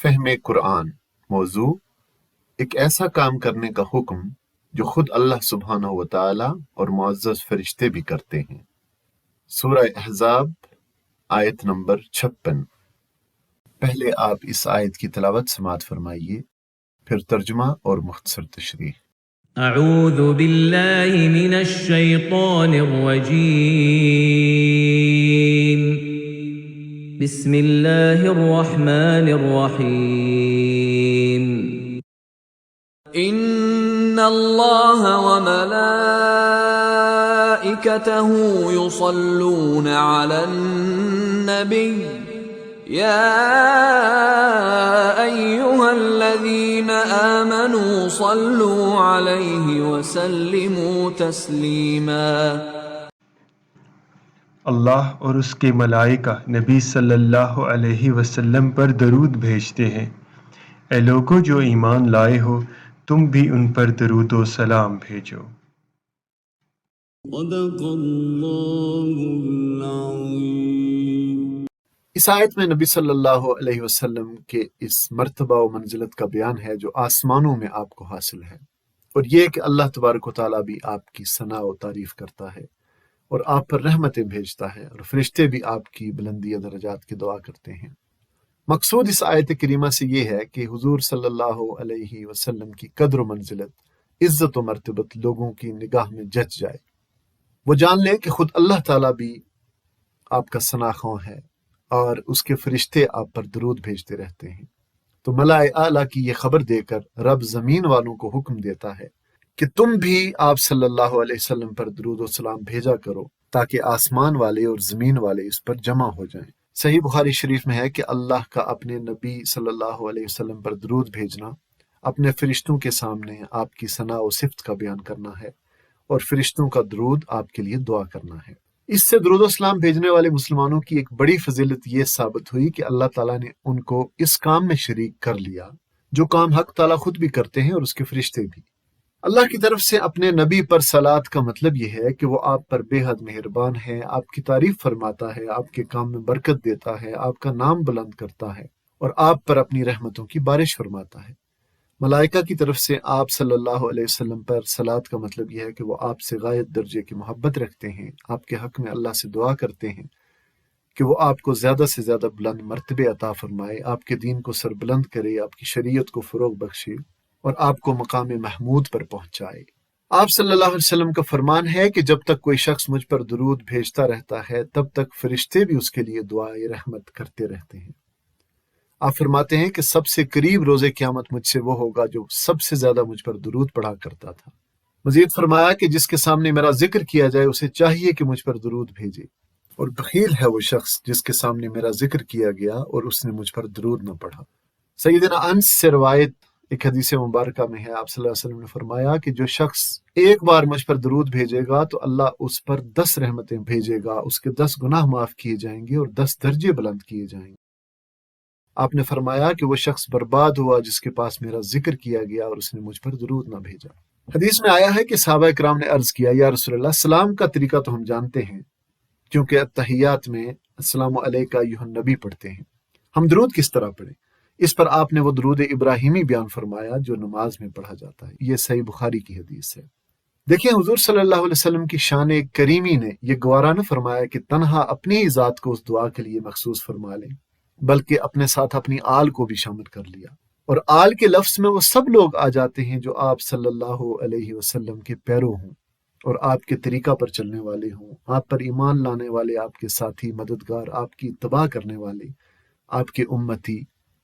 فہم قرآن۔ موضوع: ایک ایسا کام کرنے کا حکم جو خود اللہ سبحانہ و تعالی اور معزز فرشتے بھی کرتے ہیں۔ سورہ احزاب آیت نمبر 56۔ پہلے آپ اس آیت کی تلاوت سماعت فرمائیے، پھر ترجمہ اور مختصر تشریح۔ اعوذ باللہ من الشیطان الرجیم، بسم اللہ الرحمن الرحیم۔ ان اللہ وملائکتہ یصلون علی النبی یا ایہا الذین آمنوا صلوا علیہ وسلموا تسلیما۔ اللہ اور اس کے ملائکہ نبی صلی اللہ علیہ وسلم پر درود بھیجتے ہیں۔ اے لوگو جو ایمان لائے ہو، تم بھی ان پر درود و سلام بھیجو۔ صدق اللہ العظیم۔ اس آیت میں نبی صلی اللہ علیہ وسلم کے اس مرتبہ و منزلت کا بیان ہے جو آسمانوں میں آپ کو حاصل ہے، اور یہ کہ اللہ تبارک و تعالیٰ بھی آپ کی ثنا و تعریف کرتا ہے اور آپ پر رحمتیں بھیجتا ہے، اور فرشتے بھی آپ کی بلندی درجات کی دعا کرتے ہیں۔ مقصود اس آیت کریمہ سے یہ ہے کہ حضور صلی اللہ علیہ وسلم کی قدر و منزلت، عزت و مرتبت لوگوں کی نگاہ میں جچ جائے، وہ جان لیں کہ خود اللہ تعالیٰ بھی آپ کا ثنا خواں ہے اور اس کے فرشتے آپ پر درود بھیجتے رہتے ہیں۔ تو ملائے اعلیٰ کی یہ خبر دے کر رب زمین والوں کو حکم دیتا ہے کہ تم بھی آپ صلی اللہ علیہ وسلم پر درود و سلام بھیجا کرو، تاکہ آسمان والے اور زمین والے اس پر جمع ہو جائیں۔ صحیح بخاری شریف میں ہے کہ اللہ کا اپنے نبی صلی اللہ علیہ وسلم پر درود بھیجنا اپنے فرشتوں کے سامنے آپ کی ثنا و صفت کا بیان کرنا ہے، اور فرشتوں کا درود آپ کے لیے دعا کرنا ہے۔ اس سے درود و سلام بھیجنے والے مسلمانوں کی ایک بڑی فضیلت یہ ثابت ہوئی کہ اللہ تعالیٰ نے ان کو اس کام میں شریک کر لیا جو کام حق تعالیٰ خود بھی کرتے ہیں اور اس کے فرشتے بھی۔ اللہ کی طرف سے اپنے نبی پر صلات کا مطلب یہ ہے کہ وہ آپ پر بے حد مہربان ہے، آپ کی تعریف فرماتا ہے، آپ کے کام میں برکت دیتا ہے، آپ کا نام بلند کرتا ہے اور آپ پر اپنی رحمتوں کی بارش فرماتا ہے۔ ملائکہ کی طرف سے آپ صلی اللہ علیہ وسلم پر صلات کا مطلب یہ ہے کہ وہ آپ سے غایت درجے کی محبت رکھتے ہیں، آپ کے حق میں اللہ سے دعا کرتے ہیں کہ وہ آپ کو زیادہ سے زیادہ بلند مرتبے عطا فرمائے، آپ کے دین کو سربلند کرے، آپ کی شریعت کو فروغ بخشے اور آپ کو مقام محمود پر پہنچائے۔ آپ صلی اللہ علیہ وسلم کا فرمان ہے کہ جب تک کوئی شخص مجھ پر درود بھیجتا رہتا ہے تب تک فرشتے بھی اس کے لیے دعائے رحمت کرتے رہتے ہیں۔ آپ فرماتے ہیں کہ سب سے قریب روز قیامت مجھ سے وہ ہوگا جو سب سے زیادہ مجھ پر درود پڑھا کرتا تھا۔ مزید فرمایا کہ جس کے سامنے میرا ذکر کیا جائے اسے چاہیے کہ مجھ پر درود بھیجے، اور بخیل ہے وہ شخص جس کے سامنے میرا ذکر کیا گیا اور اس نے مجھ پر درود نہ پڑھا۔ سیدنا انس سے روایت ایک حدیث مبارکہ میں ہے، آپ صلی اللہ علیہ وسلم نے فرمایا کہ جو شخص ایک بار مجھ پر درود بھیجے گا تو اللہ اس پر 10 رحمتیں بھیجے گا، اس کے 10 گناہ معاف کیے جائیں گے اور 10 درجے بلند کیے جائیں گے۔ آپ نے فرمایا کہ وہ شخص برباد ہوا جس کے پاس میرا ذکر کیا گیا اور اس نے مجھ پر درود نہ بھیجا۔ حدیث میں آیا ہے کہ صحابہ کرام نے عرض کیا، یا رسول اللہ، سلام کا طریقہ تو ہم جانتے ہیں، کیونکہ التحیات میں السلام علیک ایھا النبی پڑھتے ہیں، ہم درود کس طرح پڑھیں؟ اس پر آپ نے وہ درود ابراہیمی بیان فرمایا جو نماز میں پڑھا جاتا ہے۔ یہ صحیح بخاری کی حدیث ہے۔ دیکھیں، حضور صلی اللہ علیہ وسلم کی شان کریمی نے یہ گوارا نہ فرمایا کہ تنہا اپنی ہی ذات کو اس دعا کے لیے مخصوص فرما لیں، بلکہ اپنے ساتھ اپنی آل کو بھی شامل کر لیا، اور آل کے لفظ میں وہ سب لوگ آ جاتے ہیں جو آپ صلی اللہ علیہ وسلم کے پیرو ہوں اور آپ کے طریقہ پر چلنے والے ہوں، آپ پر ایمان لانے والے، آپ کے ساتھی مددگار، آپ کی اتباع کرنے والے، آپ کے امتی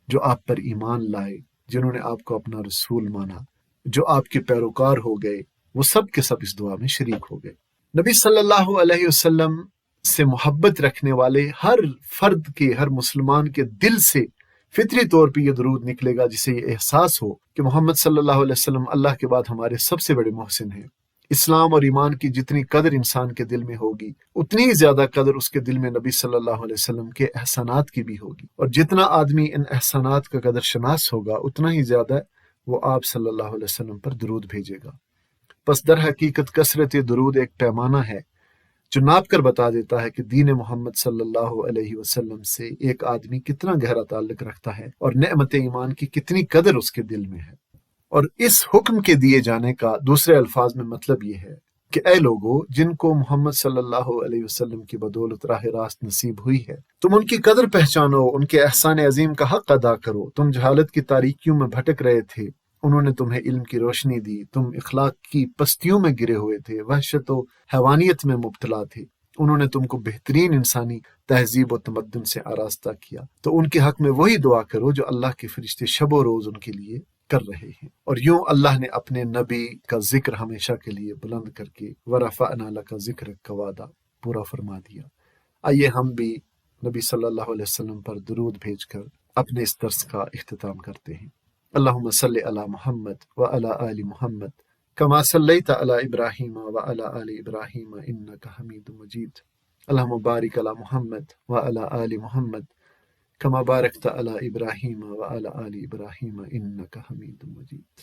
جو آپ پر ایمان لائے، جنہوں نے آپ کو اپنا رسول مانا، جو آپ کے پیروکار ہو گئے، وہ سب کے سب اس دعا میں شریک ہو گئے۔ نبی صلی اللہ علیہ وسلم سے محبت رکھنے والے ہر فرد کے، ہر مسلمان کے دل سے فطری طور پہ یہ درود نکلے گا، جسے یہ احساس ہو کہ محمد صلی اللہ علیہ وسلم اللہ کے بعد ہمارے سب سے بڑے محسن ہیں۔ اسلام اور ایمان کی جتنی قدر انسان کے دل میں ہوگی، اتنی ہی زیادہ قدر اس کے دل میں نبی صلی اللہ علیہ وسلم کے احسانات کی بھی ہوگی، اور جتنا آدمی ان احسانات کا قدر شناس ہوگا اتنا ہی زیادہ وہ آپ صلی اللہ علیہ وسلم پر درود بھیجے گا۔ پس در حقیقت کثرت درود ایک پیمانہ ہے جو ناپ کر بتا دیتا ہے کہ دین محمد صلی اللہ علیہ وسلم سے ایک آدمی کتنا گہرا تعلق رکھتا ہے اور نعمت ایمان کی کتنی قدر اس کے دل میں ہے۔ اور اس حکم کے دیے جانے کا دوسرے الفاظ میں مطلب یہ ہے کہ اے لوگو جن کو محمد صلی اللہ علیہ وسلم کی بدولت راہ راست نصیب ہوئی ہے، تم ان کی قدر پہچانو، ان کے احسان عظیم کا حق ادا کرو۔ تم جہالت کی تاریکیوں میں بھٹک رہے تھے، انہوں نے تمہیں علم کی روشنی دی۔ تم اخلاق کی پستیوں میں گرے ہوئے تھے، وحشت و حیوانیت میں مبتلا تھے، انہوں نے تم کو بہترین انسانی تہذیب و تمدن سے آراستہ کیا۔ تو ان کے حق میں وہی دعا کرو جو اللہ کے فرشتے شب و روز ان کے لیے کر رہے ہیں۔ اور یوں اللہ نے اپنے نبی کا ذکر ہمیشہ کے لیے بلند کر کے وَرَفَعْنَا لَكَ ذِكْرَكَ کا وعدہ پورا فرما دیا۔ آئیے ہم بھی نبی صلی اللہ علیہ وسلم پر درود بھیج کر اپنے اس درس کا اختتام کرتے ہیں۔ اللہم صلی علی محمد وعلی آل محمد کما صلیت علی ابراہیم وعلی آل ابراہیم انک حمید مجید۔ اللہم بارک علی محمد وعلی آل محمد کما بارکت علی ابراہیم وعلی آل ابراہیم انک حمید مجید۔